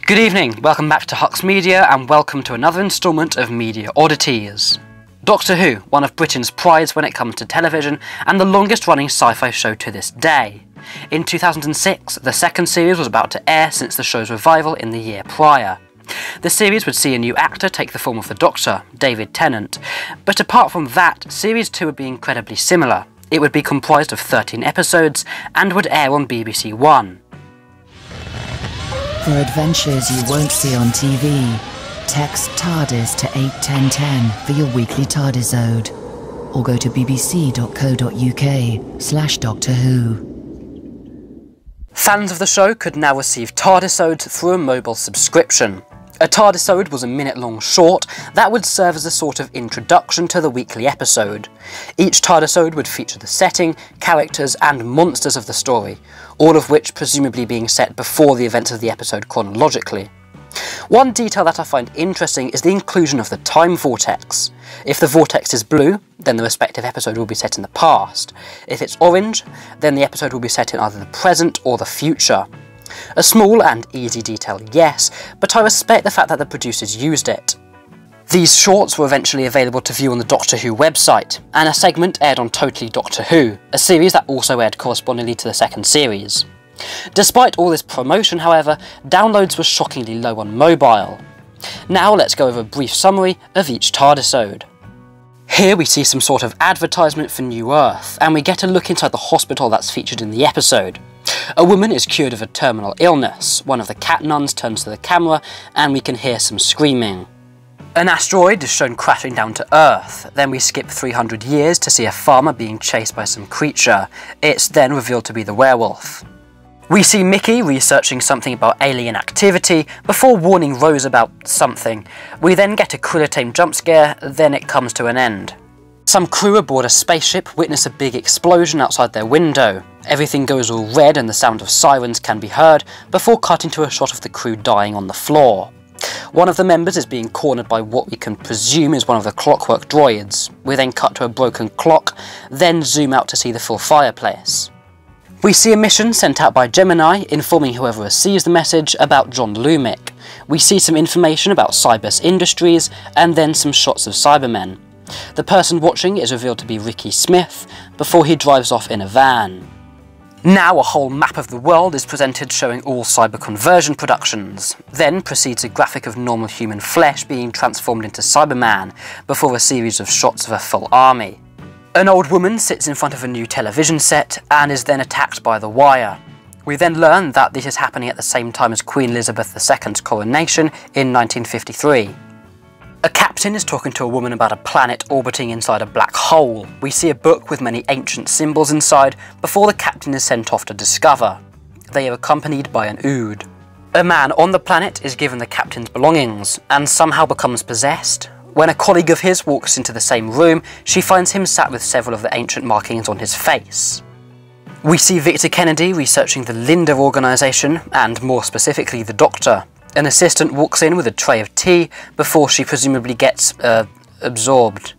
Good evening, welcome back to Hux Media and welcome to another instalment of Media Oddities. Doctor Who, one of Britain's prides when it comes to television and the longest running sci-fi show to this day. In 2006, the second series was about to air since the show's revival in the year prior. The series would see a new actor take the form of the Doctor, David Tennant, but apart from that, Series 2 would be incredibly similar. It would be comprised of 13 episodes and would air on BBC One. For adventures you won't see on TV, text TARDIS to 81010 for your weekly Tardisode, or go to bbc.co.uk/Doctor Who. Fans of the show could now receive Tardisodes through a mobile subscription. A Tardisode was a minute-long short that would serve as a sort of introduction to the weekly episode. Each Tardisode would feature the setting, characters and monsters of the story, all of which presumably being set before the events of the episode chronologically. One detail that I find interesting is the inclusion of the time vortex. If the vortex is blue, then the respective episode will be set in the past. If it's orange, then the episode will be set in either the present or the future. A small and easy detail, yes, but I respect the fact that the producers used it. These shorts were eventually available to view on the Doctor Who website, and a segment aired on Totally Doctor Who, a series that also aired correspondingly to the second series. Despite all this promotion, however, downloads were shockingly low on mobile. Now let's go over a brief summary of each Tardisode. Here we see some sort of advertisement for New Earth, and we get a look inside the hospital that's featured in the episode. A woman is cured of a terminal illness, one of the cat nuns turns to the camera, and we can hear some screaming. An asteroid is shown crashing down to Earth, then we skip 300 years to see a farmer being chased by some creature. It's then revealed to be the werewolf. We see Mickey researching something about alien activity before warning Rose about something. We then get a Krillitane jump scare, then it comes to an end. Some crew aboard a spaceship witness a big explosion outside their window. Everything goes all red and the sound of sirens can be heard before cutting to a shot of the crew dying on the floor. One of the members is being cornered by what we can presume is one of the clockwork droids. We then cut to a broken clock, then zoom out to see the full fireplace. We see a mission sent out by Gemini informing whoever receives the message about John Lumick. We see some information about Cybus Industries and then some shots of Cybermen. The person watching is revealed to be Ricky Smith before he drives off in a van. Now a whole map of the world is presented showing all cyber conversion productions. Then proceeds a graphic of normal human flesh being transformed into Cyberman before a series of shots of a full army. An old woman sits in front of a new television set and is then attacked by the wire. We then learn that this is happening at the same time as Queen Elizabeth II's coronation in 1953. A captain is talking to a woman about a planet orbiting inside a black hole. We see a book with many ancient symbols inside before the captain is sent off to discover. They are accompanied by an Ood. A man on the planet is given the captain's belongings and somehow becomes possessed. When a colleague of his walks into the same room, she finds him sat with several of the ancient markings on his face. We see Victor Kennedy researching the Linda organisation, and more specifically the Doctor. An assistant walks in with a tray of tea before she presumably gets, absorbed.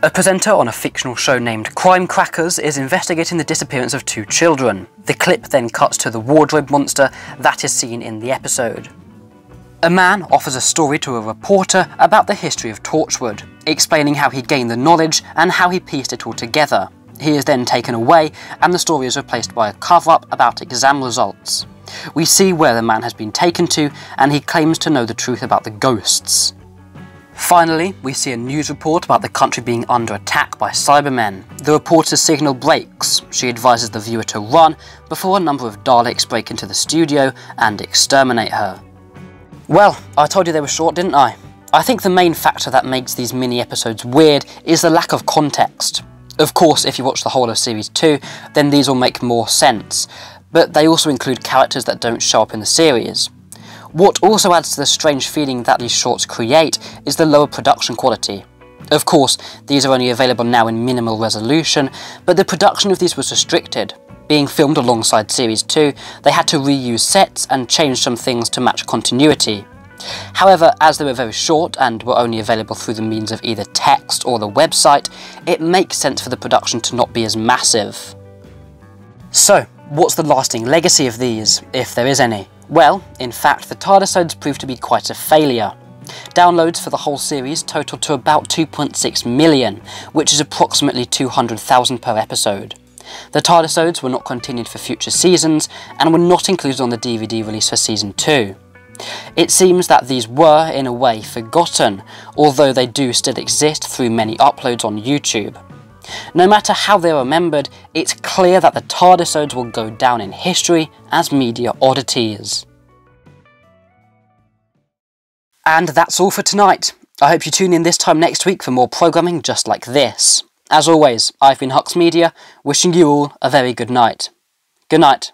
A presenter on a fictional show named Crime Crackers is investigating the disappearance of two children. The clip then cuts to the wardrobe monster that is seen in the episode. A man offers a story to a reporter about the history of Torchwood, explaining how he gained the knowledge and how he pieced it all together. He is then taken away and the story is replaced by a cover-up about exam results. We see where the man has been taken to and he claims to know the truth about the ghosts. Finally, we see a news report about the country being under attack by Cybermen. The reporter's signal breaks. She advises the viewer to run before a number of Daleks break into the studio and exterminate her. Well, I told you they were short, didn't I? I think the main factor that makes these mini-episodes weird is the lack of context. Of course, if you watch the whole of Series 2, then these will make more sense, but they also include characters that don't show up in the series. What also adds to the strange feeling that these shorts create is the lower production quality. Of course, these are only available now in minimal resolution, but the production of these was restricted. Being filmed alongside Series 2, they had to reuse sets and change some things to match continuity. However, as they were very short and were only available through the means of either text or the website, it makes sense for the production to not be as massive. So, what's the lasting legacy of these, if there is any? Well, in fact, the Tardisodes proved to be quite a failure. Downloads for the whole series totaled to about 2.6 million, which is approximately 200,000 per episode. The Tardisodes were not continued for future seasons, and were not included on the DVD release for Season 2. It seems that these were, in a way, forgotten, although they do still exist through many uploads on YouTube. No matter how they're remembered, it's clear that the Tardisodes will go down in history as media oddities. And that's all for tonight. I hope you tune in this time next week for more programming just like this. As always, I've been Hux Media, wishing you all a very good night. Good night.